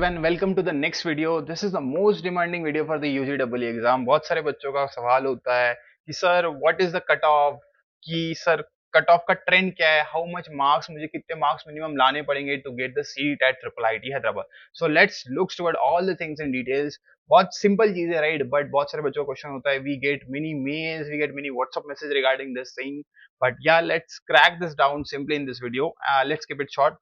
everyone, welcome to the next video. This is the most demanding video for the UGEE exam. बहुत सारे बच्चों का सवाल होता है कि sir what is the cut off, कि सर कट ऑफ का ट्रेंड क्या है, हाउ मच मार्क्स, मुझे कितने मार्क्स मिनिमम लाने पड़ेंगे to get the seat at triple IT Hyderabad. So let's looks toward all the things in details. बहुत simple चीज है राइट, बट बहुत सारे बच्चों का क्वेश्चन होता है, we get many mails, we get many WhatsApp message regarding this thing, but yeah let's crack this down simply in this video. Let's keep it short.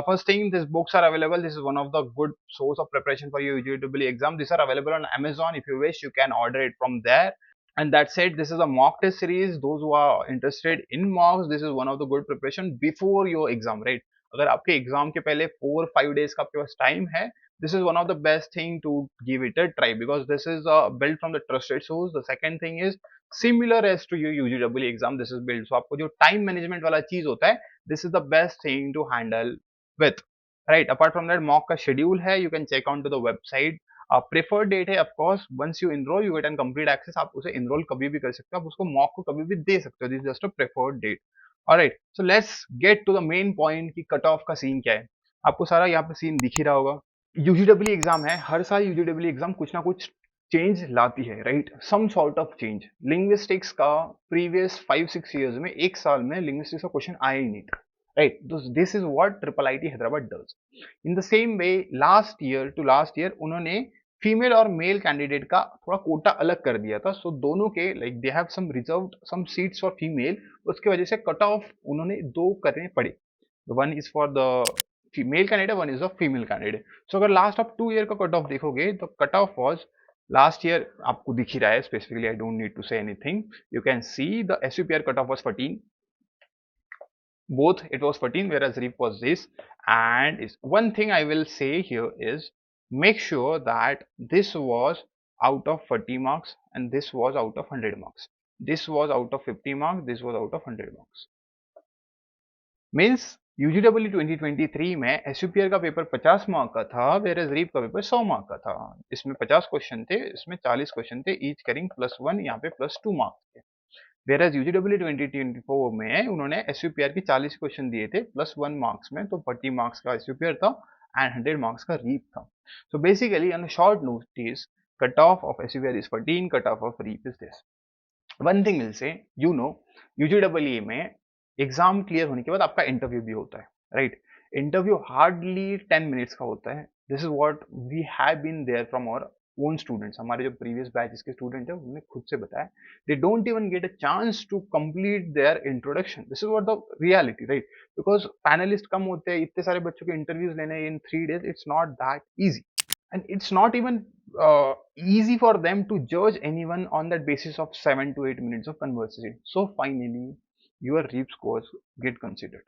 First thing, these books are available. This is one of the good source of preparation for your UGE exam. These are available on Amazon. If you wish, you can order it from there. And that's it. This is a mock test series. Those who are interested in mocks, this is one of the good preparation before your exam, right? अगर आपके exam के पहले 4-5 days का आपके पास time है, this is one of the best thing to give it a try because this is built from the trusted source. The second thing is similar as to your UGE exam. This is built, so आपको जो time management वाला चीज होता है, this is the best thing to handle with, right? Apart from that, mock का schedule है, you can check on to the website. Preferred date है, of course once you enroll you get an complete access. आप उसे enroll कभी भी कर सकते हो, आप उसको mock को कभी भी दे सकते हो. This is just a preferred date. Alright, so let's get to the main point कि कट ऑफ का सीन क्या है. आपको सारा यहाँ पे सीन दिख ही रहा होगा. यूजीडब्ल्यू एग्जाम है, हर साल यूजीडब्ल्यू एग्जाम कुछ ना कुछ चेंज लाती है, right? Some sort of change. Linguistics का प्रीवियस 5-6 ईयर्स में एक साल में लिंग्विस्टिक्स का क्वेश्चन आया ही नहीं था, right? This is what triple IT Hyderabad does. In the same way, last year to last year उन्होंने फीमेल और मेल कैंडिडेट का थोड़ा कोटा अलग कर दिया था. सो दोनों के like they have some reserved some seats for female. उसकी वजह से कट ऑफ उन्होंने दो करने पड़े. One is for the male candidate, one is the female candidate. So अगर लास्ट ऑफ 2 ईयर का कट ऑफ देखोगे तो cut off was last year आपको दिख ही रहा है. Specifically I don't need to say anything. You can see the SUPR cut off was 14. Both it was 14 whereas REEP was this. And one thing I will say here is make sure that this was out of 40 marks and this was out of 100 marks. This was out of 50 marks, this was out of 100 marks. Means UGW 2023 में SUPR का paper 50 mark का था, whereas REEP का paper 100 mark का था. इसमें 50 question थे, इसमें 40 क्वेश्चन थे, ईच करिंग +1, यहाँ पे +2 मार्क्स थे. वेराज UGW 2024 में उन्होंने SUPR की 40 क्वेश्चन दिए थे +1 मार्क्स में, तो 40 मार्क्स का SUPR था एंड 100 मार्क्स का REEP था. So basically on short notice cut off of SUPR is 14, cut off of REEP is this. One thing will say, you know, UGE में एग्जाम क्लियर होने के बाद आपका इंटरव्यू भी होता है, राइट? इंटरव्यू हार्डली 10 मिनट्स का होता है. This is what we have been there from our own students. हमारे जो प्रीवियस बैचेस के स्टूडेंट है उन्होंने खुद से बताया, they don't even get a chance to complete their introduction. This is what the reality, right? Because panelist कम होते हैं, इतने सारे बच्चों के इंटरव्यूज लेने in 3 days, it's not that easy. And it's not even easy for them to judge anyone on that basis of 7 to 8 minutes of conversation. So finally your REEP scores get considered.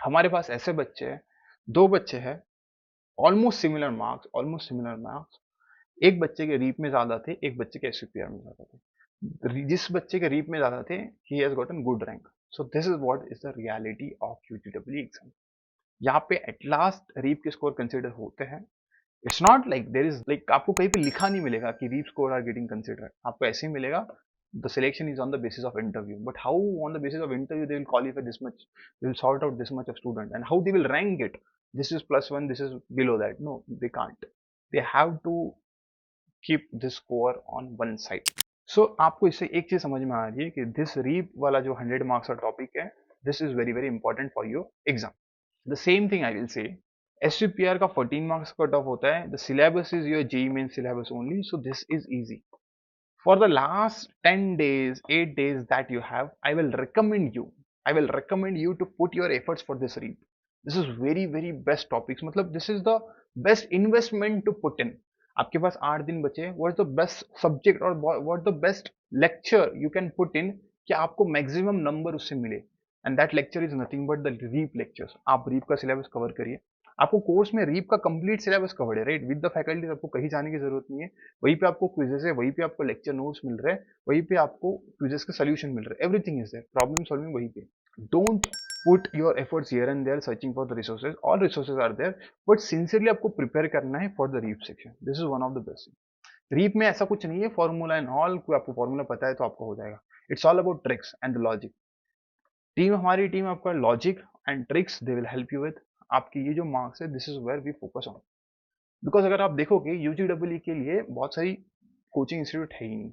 हमारे पास ऐसे बच्चे हैं, दो बच्चे हैं, almost similar marks. एक बच्चे के रीप में ज्यादा थे, एक बच्चे के SUPR में ज्यादा थे. जिस बच्चे के रीप में ज्यादा थे, he has gotten good rank. So this is what is the reality of UGE exam. यहाँ पे एट लास्ट रीप के स्कोर कंसिडर होते हैं. It's not like there is like आपको कहीं पे लिखा नहीं मिलेगा कि REAP score are getting considered. आपको ऐसे ही मिलेगा the selection is on the basis of interview. But how on the basis of interview they will qualify this much, they will sort out this much of student and how they will rank it. This is +1, this is below that. No, they can't. They have to keep this score on one side. So आपको इससे एक चीज समझ में आ रही है कि this reap वाला जो 100 मार्क्स का टॉपिक है, this is very very important for your exam. The same thing I will say, SUPR का 14 मार्क्स कट ऑफ होता है. The syllabus is your JEE main syllabus only, so this is easy. For the last 10 days 8 days that you have, I will recommend you to put your efforts for this read. This is very very best topics. मतलब this is the best investment to put in. आपके पास 8 दिन बचे. What is the best subject और what the best lecture you can put in कि आपको maximum number उससे मिले. And that lecture is nothing but the REEP lectures. आप REEP का सिलेबस कवर करिए. आपको कोर्स में REEP का कंप्लीट सिलेबस कवर्ड है, राइट? With the faculty. आपको कहीं जाने की जरूरत नहीं है. वहीं पे आपको क्विजेस है, वहीं पे आपको लेक्चर नोट्स मिल रहे हैं, वहीं पे आपको क्विजेस के सोल्यूशन मिल रहे हैं. Everything is there. Problem solving वहीं पे. Don't put your efforts here and there searching for the resources. All resources are there, but sincerely आपको प्रिपेयर करना है for the REEP section. This is one of the best. REEP में ऐसा कुछ नहीं है फॉर्मूला एंड ऑल, कोई आपको फॉर्मूला पता है तो आपको हो जाएगा. It's all about tricks and the logic. हमारी टीम आपका logic and tricks they will help you with. आपकी ये जो मार्क्स है, this is where we focus on. Because अगर आप देखोगे यूजीडब्ल्यू के लिए बहुत सारी कोचिंग इंस्टीट्यूट है ही नहीं.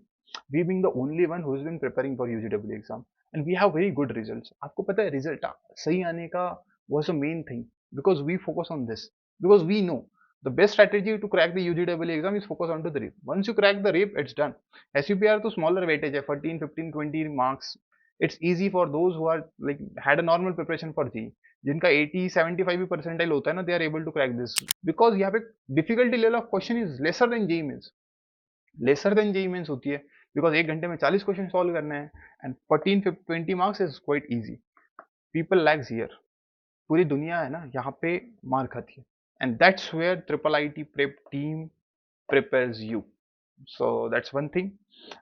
We being the only one who is been preparing for UGW exam and we have very good results. आपको पता है रिजल्ट सही आने का was a main thing because we focus on this, because we know the best strategy to crack the UGW exam is focus on to the RIP. Once you crack the RIP, it's done. SUPR to smaller weightage है 14, 15, 20 marks. It's easy for those who are like had a normal preparation for G. जिनका 80, 75 भी percentile होता है ना, they are able to crack this because यहाँ पे difficulty level of question is lesser than JEE Mains. Lesser than JEE Mains होती है because एक घंटे में 40 क्वेश्चन सॉल्व करने हैं and 14, 20 marks is quite easy. People lags here. पूरी दुनिया है ना यहाँ पे मार खाती है and that's where triple IT prep team prepares you. So that's one thing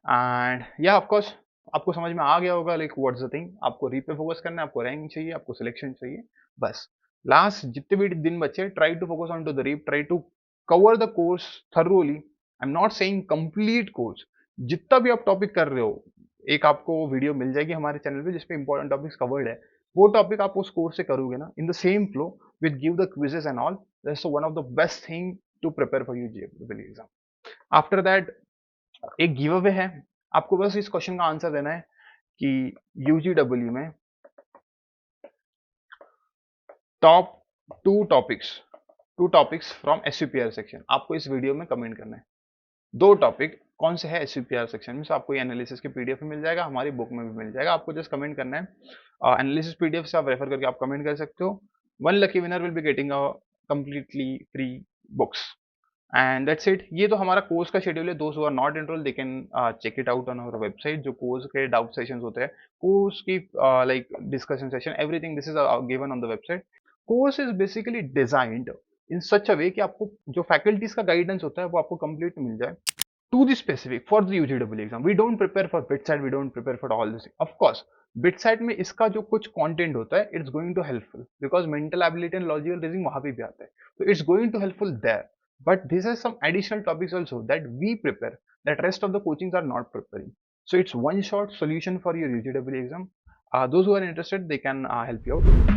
and yeah of course आपको समझ में आ गया होगा लाइक व्हाट्स द थिंग. आपको री पे फोकस करना है, आपको रैंक चाहिए, आपको सिलेक्शन चाहिए, बस. लास्ट जितने भी दिन बचे try to focus on to the REAP, try to cover the course thoroughly. I am not saying complete course, जितना भी आप टॉपिक कर रहे हो एक आपको वीडियो मिल जाएगी हमारे चैनल पे जिसपे इंपॉर्टेंट टॉपिक्स कवर्ड है. वो टॉपिक आप उस कोर्स से करोगे ना in the same flow with give the quizzes and all, that's one of the best thing to prepare for UGW exam. After that एक गिव अवे है. आपको बस इस क्वेश्चन का आंसर देना है कि यूजीडब्ल्यू में top two topics from SUPR section आपको इस वीडियो में कमेंट करना है. दो टॉपिक कौन से है एसयूपीआर सेक्शन में. आपको ये एनालिसिस की पीडीएफ में मिल जाएगा, हमारी बुक में भी मिल जाएगा. आपको जस्ट कमेंट करना है. एनालिसिस पीडीएफ से आप रेफर करके आप कमेंट कर सकते हो. One lucky winner will be getting a completely free books and that's it. ये तो हमारा कोर्स का शेड्यूल है. दोस्त who are not enrolled they can check it out on our website. जो कोर्स के डाउट सेशंस होते हैं, कोर्स की like discussion session, everything this is given on the website. Course is basically designed in such a way कि आपको जो faculties का guidance होता है वो आपको कंप्लीट मिल जाए to the specific for the UGW exam. We don't prepare for BitSat, we don't prepare for all this. Of course, BitSat में इसका जो कुछ content होता है, it's going to helpful because mental ability and logical reasoning वहाँ पे भी आता है. So it's going to helpful there. But these are some additional topics also that we prepare that rest of the coachings are not preparing. So it's one shot solution for your UGW exam. Those who are interested, they can help you out.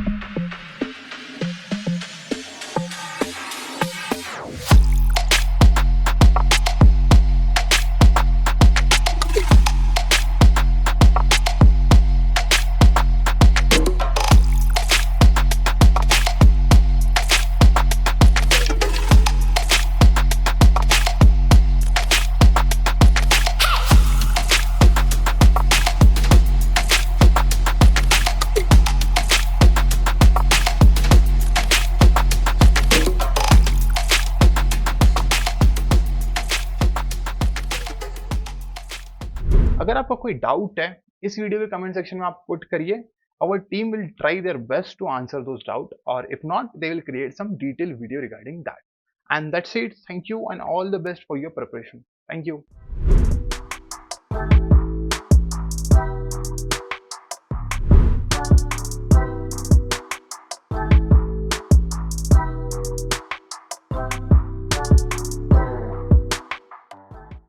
अगर आपका कोई doubt है इस video के comment section में आप put करिए. Our team will try their best to answer those doubts, or if not, they will create some detailed video regarding that. And that's it. Thank you and all the best for your preparation. Thank you.